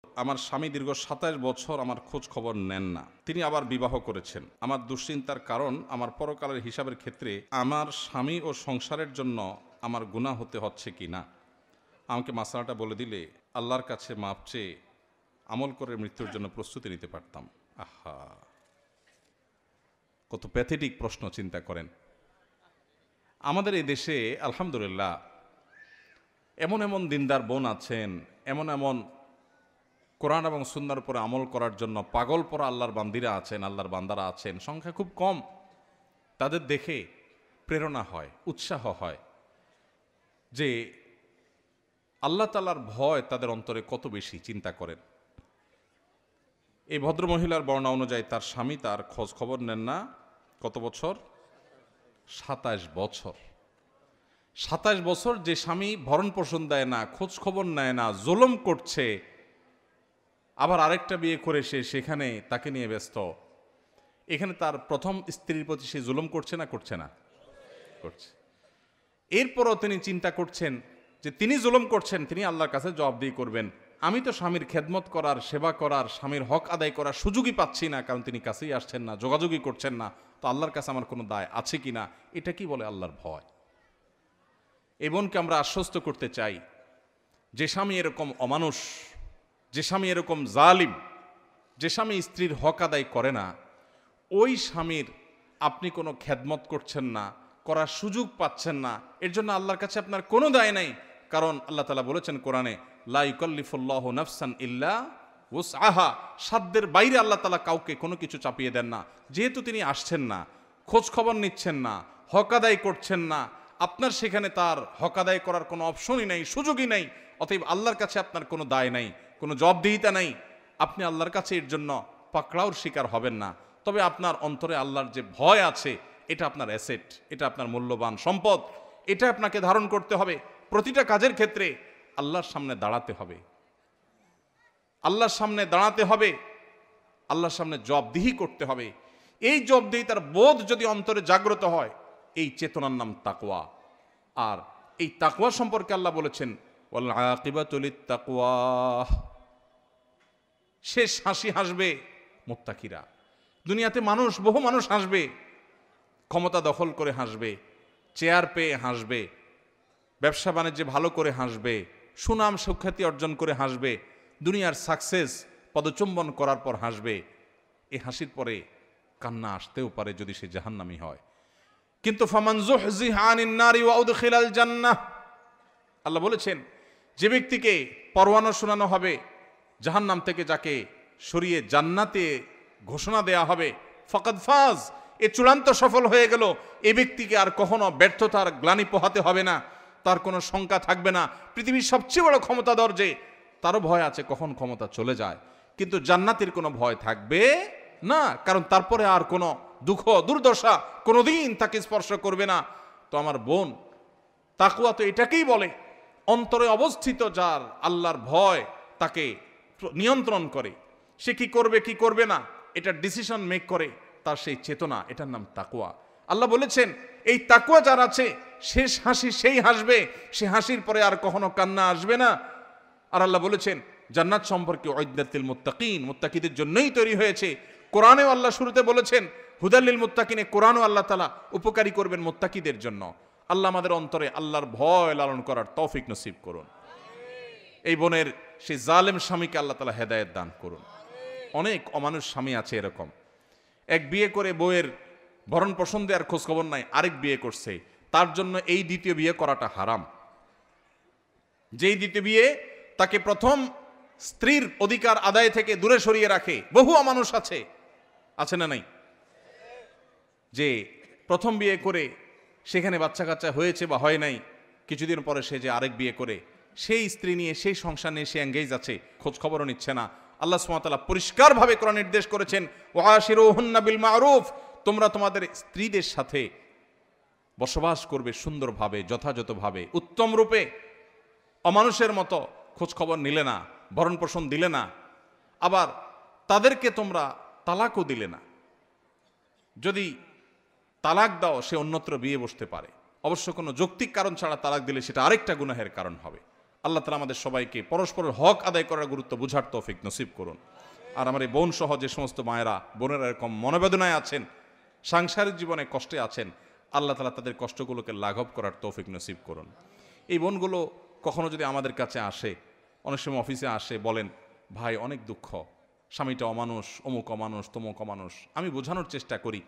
আমার স্বামী দীর্ঘ ২৭ বছর আমার খোঁজ খবর নেন না। তিনি আবার বিবাহ করেছেন। আমার দুশ্চিন্তার কারণ, আমার পরকালের হিসাবের ক্ষেত্রে আমার স্বামী ও সংসারের জন্য আমার গুনাহ হতে হচ্ছে কি না। আমাকে মাসলাটা বলে দিলে আল্লাহর কাছে মাপ চেয়ে আমল করে মৃত্যুর জন্য প্রস্তুতি নিতে পারতাম। আহা, কত প্যাথেটিক প্রশ্ন, চিন্তা করেন। আমাদের এই দেশে আলহামদুলিল্লাহ এমন এমন দিনদার বোন আছেন, এমন এমন কোরআন এবং সুন্নাহর উপরে আমল করার জন্য পাগল পরা আল্লাহর বান্দিরা আছেন, আল্লাহর বান্দারা আছেন, সংখ্যা খুব কম। তাদের দেখে প্রেরণা হয়, উৎসাহ হয় যে আল্লাহ তাআলার ভয় তাদের অন্তরে কত বেশি, চিন্তা করেন। এই ভদ্রমহিলার বর্ণনা অনুযায়ী তার স্বামী তার খোঁজ খবর নেন না কত বছর? ২৭ বছর। ২৭ বছর যে স্বামী ভরণ পোষণ দেয় না, খোঁজ খবর নেয় না, জুলুম করছে, আবার আরেকটা বিয়ে করে সেখানে তাকে নিয়ে ব্যস্ত। এখানে তার প্রথম স্ত্রীর প্রতি সে জুলুম করছে না করছে না? করছে। এরপরও তিনি চিন্তা করছেন যে তিনি জুলুম করছেন, তিনি আল্লাহর কাছে জবাবদিহি করবেন। আমি তো স্বামীর খেদমত করার, সেবা করার, স্বামীর হক আদায় করার সুযোগই পাচ্ছি না, কারণ তিনি কাছেই আসছেন না, যোগাযোগই করছেন না। তো আল্লাহর কাছে আমার কোনো দায় আছে কি না? এটা কি বলে আল্লাহর ভয়? এই বোনকে আমরা আশ্বস্ত করতে চাই, যে স্বামী এরকম অমানুষ, যে স্বামী এরকম জালিম, যে স্বামী স্ত্রীর হক আদায় করে না, ওই স্বামীর আপনি কোনো খেদমত করছেন না, করার সুযোগ পাচ্ছেন না, এর জন্য আল্লাহর কাছে আপনার কোনো দায় নাই। কারণ আল্লাহ তাআলা বলেছেন কোরআনে, লা ইউকাল্লিফুল্লাহু নাফসান ইল্লা উসআহা, সাধ্যের বাইরে আল্লাহ তাআলা কাউকে কোনো কিছু চাপিয়ে দেন না। যেহেতু তিনি আসছেন না, খোঁজ খবর নিচ্ছেন না, হক আদায় করছেন না, আপনার সেখানে তার হক আদায় করার কোনো অপশনই নাই, সুযোগই নাই। অতএব আল্লাহর কাছে আপনার কোনো দায় নাই, কোনো জবাবদিহিতা নাই। আপনি আল্লাহর কাছে এর জন্য পাকড়াওর শিকার হবেন না। তবে আপনার অন্তরে আল্লাহর যে ভয় আছে, এটা আপনার অ্যাসেট, এটা আপনার মূল্যবান সম্পদ, এটা আপনাকে ধারণ করতে হবে। প্রতিটা কাজের ক্ষেত্রে আল্লাহর সামনে দাঁড়াতে হবে, আল্লাহর সামনে দাঁড়াতে হবে, আল্লাহর সামনে জবাবদিহি করতে হবে। এই জবাবদিহিতার বোধ যদি অন্তরে জাগ্রত হয়, এই চেতনার নাম তাকওয়া। আর এই তাকওয়া সম্পর্কে আল্লাহ বলেছেন, ওয়াল আকিবাতু লিত্তাকওয়া, শেষ হাসি হাসবে মুত্তাকিরা। দুনিয়াতে মানুষ, বহু মানুষ হাসবে, ক্ষমতা দখল করে হাসবে, চেয়ার পেয়ে হাসবে, ব্যবসা বাণিজ্যে ভালো করে হাসবে, সুনাম সুখ্যাতি অর্জন করে হাসবে, দুনিয়ার সাকসেস পদচুম্বন করার পর হাসবে। এই হাসির পরে কান্না আসতেও পারে যদি সে জাহান্নামী হয়। কিন্তু ফামান যুহজিহা আনিন নারি ওয়া উদখিলাল জান্নাহ, আল্লাহ বলেছেন, যে ব্যক্তিকে পরওয়ানা শোনানো হবে জাহান্নাম থেকে, যাকে সরিয়ে জান্নাতে ঘোষণা দেয়া হবে, ফাকাদ ফাজ, এ চূড়ান্ত সফল হয়ে গেল। এ ব্যক্তিকে আর কখনো ব্যর্থতার গ্লানি পোহাতে হবে না, তার কোনো শঙ্কা থাকবে না। পৃথিবীর সবচেয়ে বড় ক্ষমতাধর যে, তারও ভয় আছে কখন ক্ষমতা চলে যায়, কিন্তু জান্নাতের কোনো ভয় থাকবে না, কারণ তারপরে আর কোনো দুঃখ দুর্দশা কোনোদিন তাকে স্পর্শ করবে না। তো আমার বোন, তাকওয়া তো এটাকেই বলে, অন্তরে অবস্থিত যার আল্লাহর ভয় তাকে নিয়ন্ত্রণ করে, সে কি করবে কি করবে না এটা ডিসিশন মেক করে, তার সেই চেতনা, এটার নাম তাকওয়া। আল্লাহ বলেছেন, এই তাকওয়া যার আছে, শেষ হাসি সেই হাসবে, সে হাসির পরে আর কখনো কান্না আসবে না। আর আল্লাহ বলেছেন, জান্নাত সম্পর্কে উইদ্দাতিল মুত্তাকিন, মুত্তাকিদের জন্যই তৈরি হয়েছে। কোরআনেও আল্লাহ শুরুতে বলেছেন হুদাল্লিল মুত্তাকিনে, কোরআনও আল্লাহ তাআলা উপকারী করবেন মুত্তাকিদের জন্য। আল্লাহ আমাদের অন্তরে আল্লাহর ভয় লালন করার তৌফিক নসিব করুন। এই বোনের সেই জালেম স্বামীকে আল্লাহ তাআলা হেদায়েত দান করুন। অনেক অমানুষ স্বামী আছে এরকম, এক বিয়ে করে বউয়ের ভরণ পোষণ দেওয়ার খোঁজ খবর নাই, আরেক বিয়ে করছে, তার জন্য এই দ্বিতীয় বিয়ে করাটা হারাম। যেই দ্বিতীয় বিয়ে তাকে প্রথম স্ত্রীর অধিকার আদায় থেকে দূরে সরিয়ে রাখে, বহু অমানুষ আছে, আছে না নাই? যে প্রথম বিয়ে করে সেখানে বাচ্চা কাচ্চা হয়েছে বা হয় নাই, কিছুদিন পরে সে যে আরেক বিয়ে করে সেই স্ত্রী নিয়ে, সেই সংসার নিয়ে সে এঙ্গেজ আছে, খোঁজ খবরও নিচ্ছে না। আল্লাহ সুবহানাহু ওয়া তাআলা পরিষ্কারভাবে কোরআন নির্দেশ করেছেন, ওয়াশিরুহুন্না বিল মারুফ, তোমরা তোমাদের স্ত্রীদের সাথে বসবাস করবে সুন্দরভাবে, যথাযথভাবে, উত্তম রূপে। অমানুষের মতো খোঁজ খবর নিলে না, ভরণ পোষণ দিলে না, আবার তাদেরকে তোমরা তালাকও দিলে না। যদি তালাক দাও, সে অন্যত্র বিয়ে বসতে পারে, অবশ্য কোনো যৌক্তিক কারণ ছাড়া তালাক দিলে সেটা আরেকটা গুনাহের কারণ হবে। আল্লাহ তাআলা আমাদের সবাইকে পরস্পরের হক আদায় করার গুরুত্ব বুঝার তৌফিক নসিব করুন। আর আমার এই বোন সহ যে সমস্ত মায়েরা বোনেরা এরকম মনোবেদনায় আছেন, সাংসারিক জীবনে কষ্টে আছেন, আল্লাহ তাআলা তাদের কষ্টগুলোকে লাঘব করার তৌফিক নসিব করুন। এই বোনগুলো কখনো যদি আমাদের কাছে আসে, অনেক সময় অফিসে আসে, বলেন ভাই অনেক দুঃখ, স্বামীটা অমানুষ, অমুক অমানুষ, তমুক অমানুষ। আমি বোঝানোর চেষ্টা করি,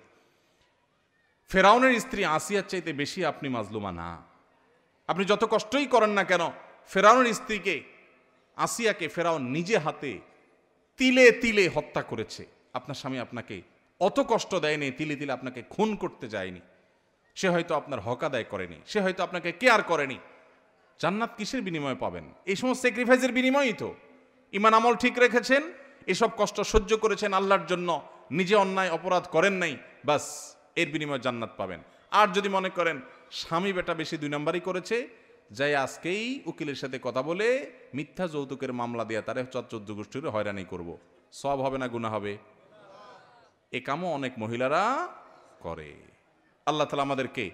ফেরাউনের স্ত্রী আসিয়ার চাইতে বেশি আপনি মাজলুমা না। আপনি যত কষ্টই করেন না কেন, ফেরাউনের স্ত্রীকে, আসিয়াকে ফেরাউন নিজে হাতে তিলে তিলে হত্যা করেছে। আপনার স্বামী আপনাকে অত কষ্ট দেয়নি, তিলে তিলে আপনাকে খুন করতে যায়নি। সে হয়তো আপনার হক আদায় করেনি, সে হয়তো আপনাকে কেয়ার করেনি। জান্নাত কিসের বিনিময়ে পাবেন? এই সমস্ত স্যাক্রিফাইসের বিনিময়ই তো। ঈমান আমল ঠিক রেখেছেন, এসব কষ্ট সহ্য করেছেন আল্লাহর জন্য, নিজে অন্যায় অপরাধ করেন নাই, বাস এর বিনিময়ে জান্নাত পাবেন। আর যদি মনে করেন স্বামী বেটা বেশি 2 নাম্বারই করেছে, যাই আজকেই উকিলের সাথে কথা বলে মিথ্যা যৌতুকের মামলা দিয়ে তারে 14 গোষ্ঠীর হয়রানি করব, সওয়াব হবে না গুনাহ হবে? এ কামও অনেক মহিলারা করে। আল্লাহ তাআলা আমাদেরকে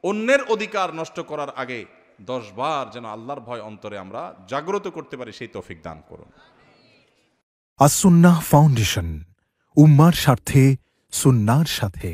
অন্যের অধিকার নষ্ট করার আগে 10 বার যেন আল্লাহর ভয় অন্তরে আমরা জাগ্রত করতে পারি, সেই তৌফিক দান করুন। আস-সুন্নাহ ফাউন্ডেশন, উম্মার স্বার্থে সুন্নাহর সাথে।